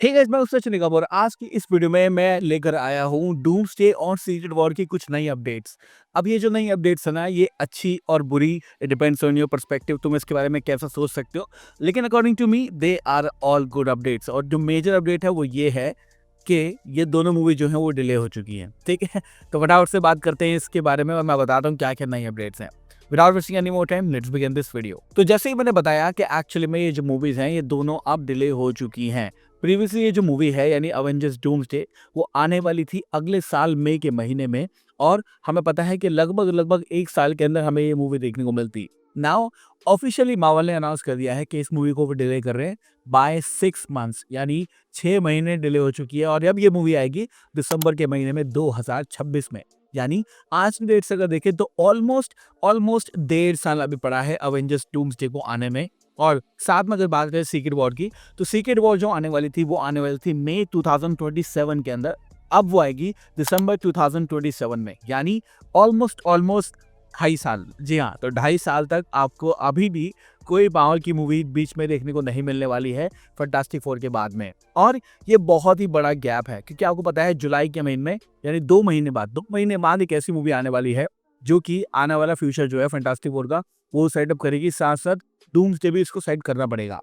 Hey guys, मैं सचिन निगम और आज की इस वीडियो में मैं लेकर आया हूँ डूम्सडे और सीक्रेट वॉर की कुछ नई अपडेट्स। अब ये जो नई अपडेट्स है ना, ये अच्छी और बुरी, it depends on your perspective, तुम इसके बारे में कैसा सोच सकते हो। लेकिन according to me they are all good updates. और जो मेजर अपडेट है वो ये है कि ये दोनों मूवी जो है वो डिले हो चुकी हैं। ठीक है, तो फटाफट से बात करते हैं इसके बारे में और मैं बताता हूँ क्या क्या नई अपडेट्स हैं। Without wasting any more time, let's begin this video. तो जैसे ही मैंने बताया कि एक्चुअली में ये जो मूवीज हैं ये दोनों अब डिले हो चुकी हैं। प्रीवियसली ये जो मूवी है यानी अवेंजर्स डूम्सडे, वो आने वाली थी अगले साल मई के महीने में। और हमें पता है कि लगभग लगभग एक साल के अंदर हमें ये मूवी देखने को मिलती। नाउ ऑफिशियली मार्वल ने अनाउंस कर दिया है कि इस मूवी को वो डिले कर रहे हैं बाय 6 मंथ्स, यानी 6 महीने डिले हो चुकी है। और अब ये मूवी आएगी दिसंबर के महीने में 2026 में। यानी आज की डेट से अगर देखें तो ऑलमोस्ट ऑलमोस्ट 1.5 साल अभी पड़ा है अवेंजर्स डूम्सडे को आने में। और साथ में अगर बात करें सीक्रेट वॉर की, तो सीक्रेट वॉर जो आने वाली थी वो आने वाली थी मई 2027 के अंदर। अब वो आएगी दिसंबर 2027 में, यानी ऑलमोस्ट ऑलमोस्ट 2.5 साल। जी हाँ, तो 2.5 साल तक आपको अभी भी कोई माहौल की मूवी बीच में देखने को नहीं मिलने वाली है फैंटास्टिक फोर के बाद में। और ये बहुत ही बड़ा गैप है क्योंकि आपको पता है जुलाई के महीने में, यानी 2 महीने बाद एक ऐसी मूवी आने वाली है जो कि आने वाला फ्यूचर जो है फैंटास्टिक फोर का वो सेटअप करेगी। साथ साथ डूम्सडे भी इसको सेट करना पड़ेगा।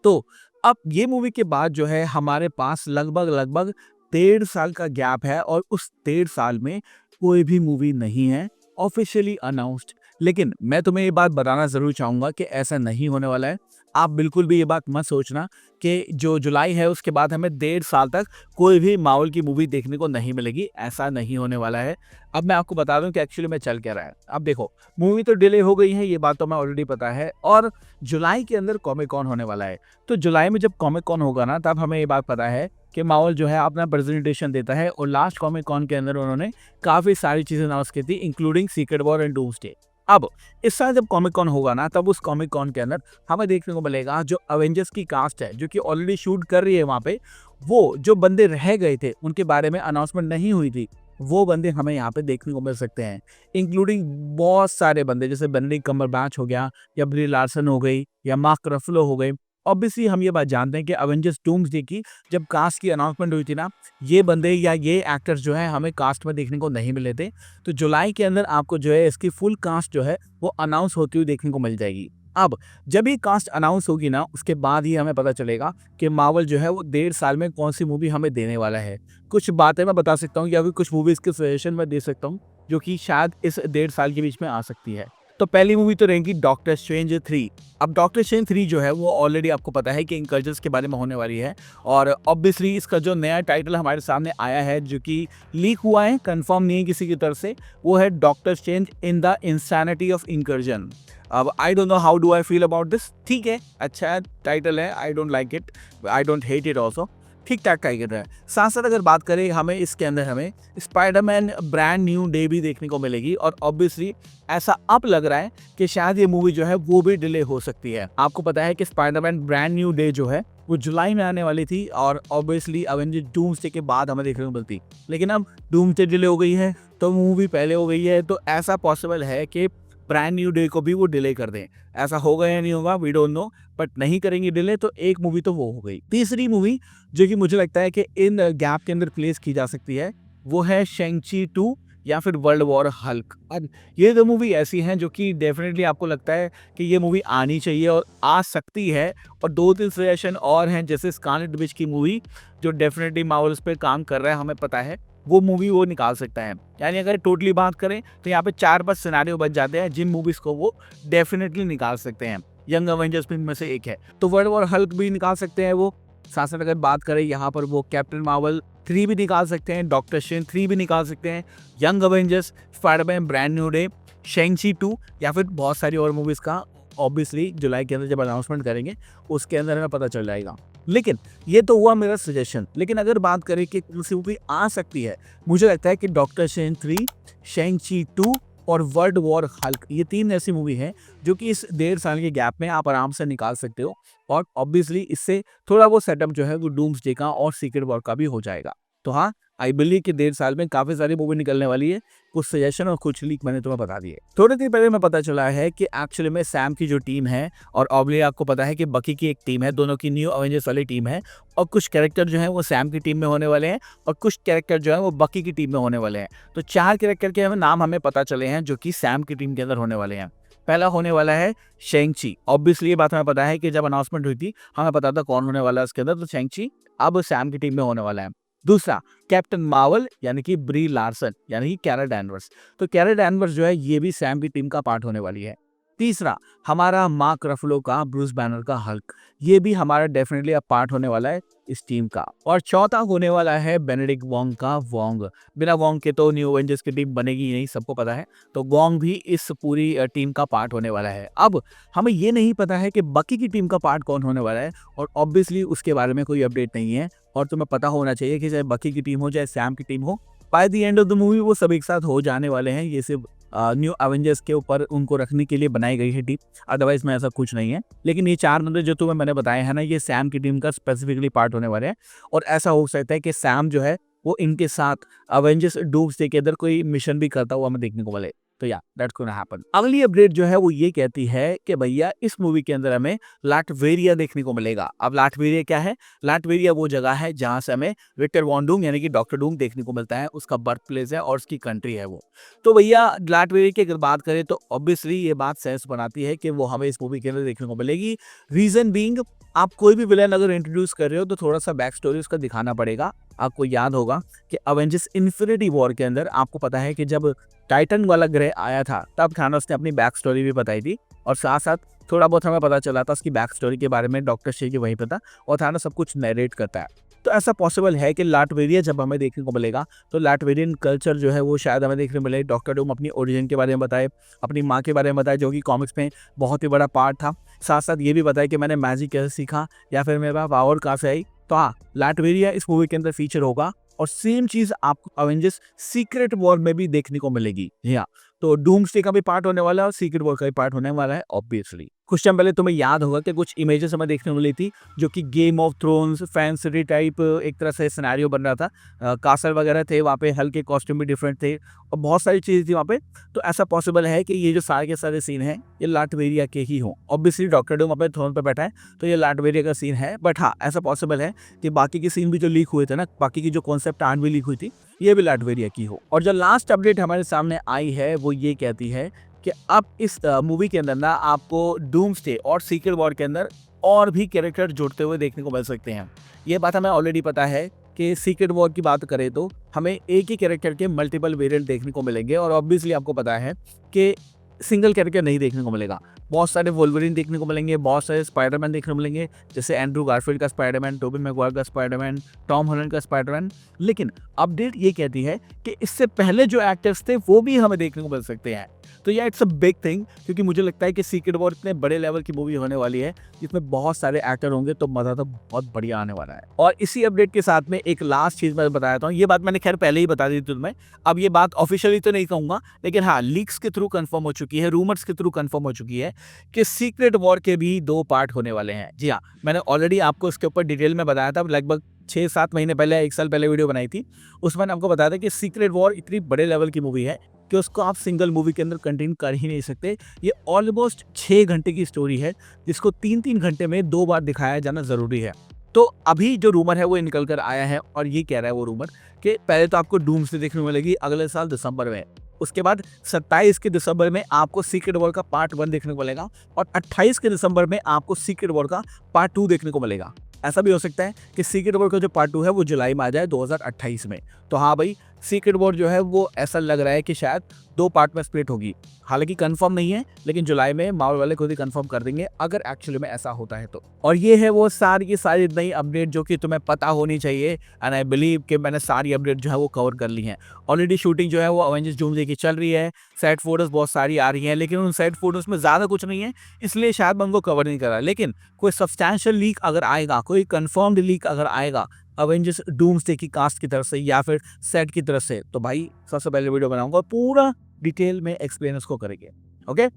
तो अब ये मूवी के बाद जो है हमारे पास लगभग लगभग 1.5 साल का गैप है और उस 1.5 साल में कोई भी मूवी नहीं है ऑफिशियली अनाउंस्ड। लेकिन मैं तुम्हें ये बात बताना जरूर चाहूंगा कि ऐसा नहीं होने वाला है। आप बिल्कुल भी ये बात मत सोचना कि जो जुलाई है उसके बाद हमें 1.5 साल तक कोई भी माहौल की मूवी देखने को नहीं मिलेगी। ऐसा नहीं होने वाला है। अब मैं आपको बता दूं कि एक्चुअली में चल क्या रहा है। अब देखो, मूवी तो डिले हो गई है, ये बात तो मैं ऑलरेडी पता है। और जुलाई के अंदर कॉमिक कॉन होने वाला है। तो जुलाई में जब कॉमिक कॉन होगा ना, तब हमें ये बात पता है कि माहौल जो है अपना प्रेजेंटेशन देता है। और लास्ट कॉमिक कॉन के अंदर उन्होंने काफी सारी चीजें अनाउंस की थी, including secret war and doomsday. अब इस साल जब कॉमिक कॉन होगा ना, तब उस कॉमिक कॉन के अंदर हमें देखने को मिलेगा जो अवेंजर्स की कास्ट है जो कि ऑलरेडी शूट कर रही है वहां पे, वो जो बंदे रह गए थे उनके बारे में अनाउंसमेंट नहीं हुई थी, वो बंदे हमें यहाँ पे देखने को मिल सकते हैं। इंक्लूडिंग बहुत सारे बंदे, जैसे बेनेडिक्ट कम्बरबैच हो गया, या ब्री लार्सन हो गई, या मार्क रफलो हो गए। ऑब्वियसली हम ये बात जानते हैं कि अवेंजर्स डूम्सडे की जब कास्ट की अनाउंसमेंट हुई थी ना, ये बंदे या ये एक्टर्स जो है हमें कास्ट में देखने को नहीं मिले थे। तो जुलाई के अंदर आपको जो है इसकी फुल कास्ट जो है वो अनाउंस होती हुई देखने को मिल जाएगी। अब जब ये कास्ट अनाउंस होगी ना, उसके बाद ही हमें पता चलेगा कि मार्वल जो है वो 1.5 साल में कौन सी मूवी हमें देने वाला है। कुछ बातें मैं बता सकता हूँ या फिर कुछ मूवीज के सजेशन मैं दे सकता हूँ जो कि शायद इस 1.5 साल के बीच में आ सकती है। तो पहली मूवी तो रहेगी डॉक्टर स्ट्रेंज 3। अब डॉक्टर स्ट्रेंज 3 जो है वो ऑलरेडी आपको पता है कि इंकर्जर्स के बारे में होने वाली है। और ऑब्वियसली इसका जो नया टाइटल हमारे सामने आया है, जो कि लीक हुआ है, कंफर्म नहीं है किसी की तरफ से, वो है doctor strange in the insanity of incursion. अब I don't know how do I feel about this. ठीक है, अच्छा टाइटल है, I don't like it, I don't hate it also. ठीक ठाक टाइटल है। साथ साथ अगर बात करें, हमें इसके अंदर हमें स्पाइडरमैन ब्रांड न्यू डे भी देखने को मिलेगी। और ऑब्वियसली ऐसा अब लग रहा है कि शायद ये मूवी जो है वो भी डिले हो सकती है। आपको पता है कि स्पाइडरमैन ब्रांड न्यू डे जो है वो जुलाई में आने वाली थी और ऑब्वियसली अवेंजर्स डूम्सडे के बाद हमें देखने को मिलती। लेकिन अब डूम्सडे डिले हो गई है तो मूवी पहले हो गई है, तो ऐसा पॉसिबल है कि ब्रांड न्यू डे को भी वो डिले कर दें। ऐसा होगा या नहीं होगा वी डोंट नो, बट नहीं करेंगे डिले तो एक मूवी तो वो हो गई। तीसरी मूवी जो कि मुझे लगता है कि इन गैप के अंदर प्लेस की जा सकती है, वो है शेंगची 2 या फिर वर्ल्ड वॉर हल्क। अब ये दो मूवी ऐसी हैं जो कि डेफिनेटली आपको लगता है कि ये मूवी आनी चाहिए और आ सकती है। और 2-3 सजेशन और हैं, जैसे स्कारलेट विच की मूवी जो डेफिनेटली मार्वल्स पे काम कर रहा है, हमें पता है वो मूवी वो निकाल सकता है। यानी अगर टोटली बात करें तो यहाँ पे 4-5 सिनेरियो बच जाते हैं जिन मूवीज को वो डेफिनेटली निकाल सकते हैं। यंग अवेंजर्स भी इनमें से एक है, तो वर्ल्ड वॉर हल्क भी निकाल सकते हैं वो। साथ साथ अगर बात करें यहाँ पर वो कैप्टन मार्वल 3 भी निकाल सकते हैं, डॉक्टर स्ट्रेंज 3 भी निकाल सकते हैं, young Avengers, Spiderman brand new day, शेंगची 2 या फिर बहुत सारी और मूवीज का ऑब्वियसली जुलाई के अंदर जब अनाउंसमेंट करेंगे उसके अंदर हमें पता चल जाएगा। लेकिन ये तो हुआ मेरा सजेशन। लेकिन अगर बात करें कि कौन सी मूवी आ सकती है, मुझे लगता है कि डॉक्टर स्ट्रेंज 3, शेंगची 2 और वर्ल्ड वॉर हल्क, ये 3 ऐसी मूवी हैं जो कि इस 1.5 साल के गैप में आप आराम से निकाल सकते हो। और ऑब्वियसली इससे थोड़ा वो सेटअप जो है वो डूम्सडे का और सीक्रेट वॉर का भी हो जाएगा। तो हाँ, आई बिलीव कि 1.5 साल में काफ़ी सारी मूवी निकलने वाली है। कुछ सजेशन और कुछ लीक मैंने तुम्हें बता दिए। थोड़े दिन पहले मैं पता चला है कि एक्चुअली में सैम की जो टीम है और ऑब्वियसली आपको पता है कि बकी की एक टीम है, दोनों की न्यू अवेंजर्स वाली टीम है और कुछ कैरेक्टर जो हैं वो सैम की टीम में होने वाले हैं और कुछ कैरेक्टर जो है वो बकी की टीम में होने वाले हैं। तो 4 कैरेक्टर के नाम हमें पता चले हैं जो कि सैम की टीम के अंदर होने वाले हैं। पहला होने वाला है शेंग-ची। ऑब्वियसली ये बात हमें पता है कि जब अनाउंसमेंट हुई थी, हमें पता था कौन होने वाला है उसके अंदर, तो शेंग-ची अब सैम की टीम में होने वाला है। दूसरा कैप्टन मार्वल यानी कि ब्री लार्सन यानी कि कैरल डैनवर्स। तो कैरल डैनवर्स जो है ये भी सैम की टीम का पार्ट होने वाली है। तीसरा हमारा मार्क रफलो का ब्रूस बैनर का हल्क, ये भी हमारा डेफिनेटली अब पार्ट होने वाला है इस टीम का। और चौथा होने वाला है बेनेडिक्ट वोंग का वोंग। बिना वोंग के तो न्यू एवेंजर्स की टीम बनेगी ही नहीं, सबको पता है। तो वोंग भी इस पूरी टीम का पार्ट होने वाला है। अब हमें ये नहीं पता है कि बाकी की टीम का पार्ट कौन होने वाला है और ऑब्वियसली उसके बारे में कोई अपडेट नहीं है। और तुम्हें पता होना चाहिए कि चाहे बकी की टीम हो चाहे सैम की टीम हो, by the end of the movie वो सब एक साथ हो जाने वाले हैं। ये सिर्फ न्यू एवेंजर्स के ऊपर उनको रखने के लिए बनाई गई है टीम, अदरवाइज में ऐसा कुछ नहीं है। लेकिन ये 4 बंदे जो तुम्हें मैंने बताए हैं ना, ये सैम की टीम का स्पेसिफिकली पार्ट होने वाले हैं। और ऐसा हो सकता है कि सैम जो है वो इनके साथ अवेंजर्स डूम्सडे के अंदर कोई मिशन भी करता हुआ हमें देखने को मिले। तो या दैट्स गोना हैपन। अगली अपडेट जो है वो ये कहती है कि भैया इस मूवी के अंदर हमें लाटवेरिया देखने को मिलेगा। अब लाटवेरिया क्या है? लाटवेरिया वो जगह है जहां से हमें विक्टर वॉन डूम यानी कि डॉक्टर डूम देखने को मिलता है, उसका बर्थ प्लेस है और उसकी कंट्री है वो। तो भैया लाटवेरिया की अगर बात करें तो ऑब्वियसली ये बात सेंस बनाती है कि वो हमें इस मूवी के अंदर देखने को मिलेगी। रीजन बीइंग, आप कोई भी विलेन अगर इंट्रोड्यूस कर रहे हो तो थोड़ा सा बैक स्टोरी उसका दिखाना पड़ेगा। आपको याद होगा कि अवेंजर्स इन्फिनिटी वॉर के अंदर आपको पता है कि जब टाइटन वाला ग्रह आया था तब थानोस ने अपनी बैक स्टोरी भी बताई थी और साथ साथ थोड़ा बहुत हमें पता चला था उसकी बैक स्टोरी के बारे में, डॉक्टर स्ट्रेंज वहीं पे था और थानोस सब कुछ नरेट करता है। तो ऐसा पॉसिबल है कि लाटवेरिया जब हमें देखने को मिलेगा तो लाटवेरियन कल्चर जो है वो शायद हमें देखने को मिले। डॉक्टर डूम अपनी ओरिजिन के बारे में बताए, अपनी माँ के बारे में बताए जो कि कॉमिक्स में बहुत ही बड़ा पार्ट था। साथ साथ ये भी बताए कि मैंने मैजिक कैसे सीखा या फिर मेरे पास पावर कहाँ से आई। तो हाँ, लाटवेरिया इस मूवी के अंदर फीचर होगा और सेम चीज आपको अवेंजर्स सीक्रेट वॉर में भी देखने को मिलेगी। हाँ, तो डूम्सडे का भी पार्ट होने वाला है और सीक्रेट वॉर का भी पार्ट होने वाला है ऑब्वियसली। कुछ टाइम पहले तुम्हें याद होगा कि कुछ इमेजेस हमें देखने को मिली थी जो कि game of thrones fan city type एक तरह से सिनेरियो बन रहा था। कासल वगैरह थे वहाँ पे, हल्के कॉस्ट्यूम भी डिफरेंट थे और बहुत सारी चीज़ थी वहाँ पे। तो ऐसा पॉसिबल है कि ये जो सारे के सारे सीन हैं ये लाटवेरिया के ही हों। ऑब्वियसली डॉक्टर डूम अपने थ्रोन पर बैठा है तो ये लाटवेरिया का सीन है, बट हाँ ऐसा पॉसिबल है कि बाकी के सीन भी जो लीक हुए थे ना, बाकी की जो कॉन्सेप्ट आर्ट भी लीक हुई थी, ये भी लाटवेरिया की हो। और जो लास्ट अपडेट हमारे सामने आई है वो ये कहती है कि अब इस मूवी के अंदर ना आपको डूम्सडे और सीक्रेट वॉर के अंदर और भी कैरेक्टर जुड़ते हुए देखने को मिल सकते हैं। ये बात हमें ऑलरेडी पता है कि सीक्रेट वॉर की बात करें तो हमें एक ही कैरेक्टर के मल्टीपल वेरिएंट देखने को मिलेंगे और ऑब्वियसली आपको पता है कि सिंगल कैरेक्टर नहीं देखने को मिलेगा। बहुत सारे वोल्वरिन देखने को मिलेंगे, बहुत सारे स्पाइडरमैन देखने को मिलेंगे, जैसे एंड्रू गारफील्ड का स्पाइडरमैन, टोबी मैगवायर का स्पाइडरमैन, टॉम हॉलैंड का स्पाइडरमैन। लेकिन अपडेट ये कहती है कि इससे पहले जो एक्टर्स थे वो भी हमें देखने को मिल सकते हैं। तो या इट्स अ बिग थिंग, क्योंकि मुझे लगता है कि सीक्रेट वॉर इतने बड़े लेवल की मूवी होने वाली है जिसमें बहुत सारे एक्टर होंगे तो मजा तो बहुत बढ़िया आने वाला है। और इसी अपडेट के साथ में एक लास्ट चीज मैं बताया था, ये बात मैंने खैर पहले ही बता दी थी तुम्हें, अब ये बात ऑफिशियली तो नहीं कहूंगा लेकिन हाँ लीक्स के थ्रू कंफर्म हो चुकी है, रूमर्स के थ्रू कंफर्म हो चुकी है कि सीक्रेट वॉर के भी 2 पार्ट होने वाले हैं। जी हाँ, मैंने ऑलरेडी आपको इसके ऊपर डिटेल में बताया था, लगभग 6-7 महीने पहले, 1 साल पहले वीडियो बनाई थी। उसमें मैंने आपको बताया था कि सीक्रेट वॉर इतनी बड़े लेवल की मूवी है कि उसको आप सिंगल मूवी के अंदर कंटेन कर ही नहीं सकते। ये ऑलमोस्ट 6 घंटे की स्टोरी है जिसको 3-3 घंटे में 2 बार दिखाया जाना जरूरी है। तो अभी जो रूमर है वो निकल कर आया है और ये कह रहा है वो रूमर कि पहले तो आपको डूम्सडे देखने को मिलेगी अगले साल दिसंबर में, उसके बाद 27 के दिसंबर में आपको सीक्रेट वॉर का पार्ट 1 देखने को मिलेगा और 28 के दिसंबर में आपको सीक्रेट वॉर का पार्ट 2 देखने को मिलेगा। ऐसा भी हो सकता है कि सीक्रेट वॉर का जो पार्ट 2 है वो जुलाई में आ जाए 2028 में। तो हाँ भाई, सीक्रेट वॉर जो है वो ऐसा लग रहा है कि शायद 2 पार्ट में स्प्लिट होगी। हालांकि कंफर्म नहीं है लेकिन जुलाई में मार्वल वाले खुद ही कंफर्म कर देंगे अगर एक्चुअली में ऐसा होता है तो। और ये है वो सारी की सारी नई अपडेट जो कि तुम्हें पता होनी चाहिए एंड आई बिलीव कि मैंने सारी अपडेट जो है वो कवर कर ली है। ऑलरेडी शूटिंग जो है वो अवेंजर्स डूम्सडे की चल रही है, सेट फोटोज बहुत सारी आ रही हैं लेकिन उन सेट फोटोज में ज़्यादा कुछ नहीं है, इसलिए शायद मैं उनको कवर नहीं कर रहा। लेकिन कोई सब्सटैंशियल लीक अगर आएगा, कोई कंफर्म्ड लीक अगर आएगा अवेंजर्स डूम्सडे की कास्ट की तरफ से या फिर सेट की तरफ से, तो भाई सबसे पहले वीडियो बनाऊंगा, पूरा डिटेल में एक्सप्लेन उसको करेंगे। Okay,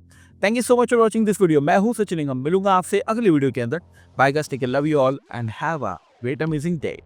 thank you so much for watching this video. मैं हूं सचिन, मिलूंगा आपसे अगली वीडियो के अंदर। Bye guys, take care, love you all and have a great amazing day.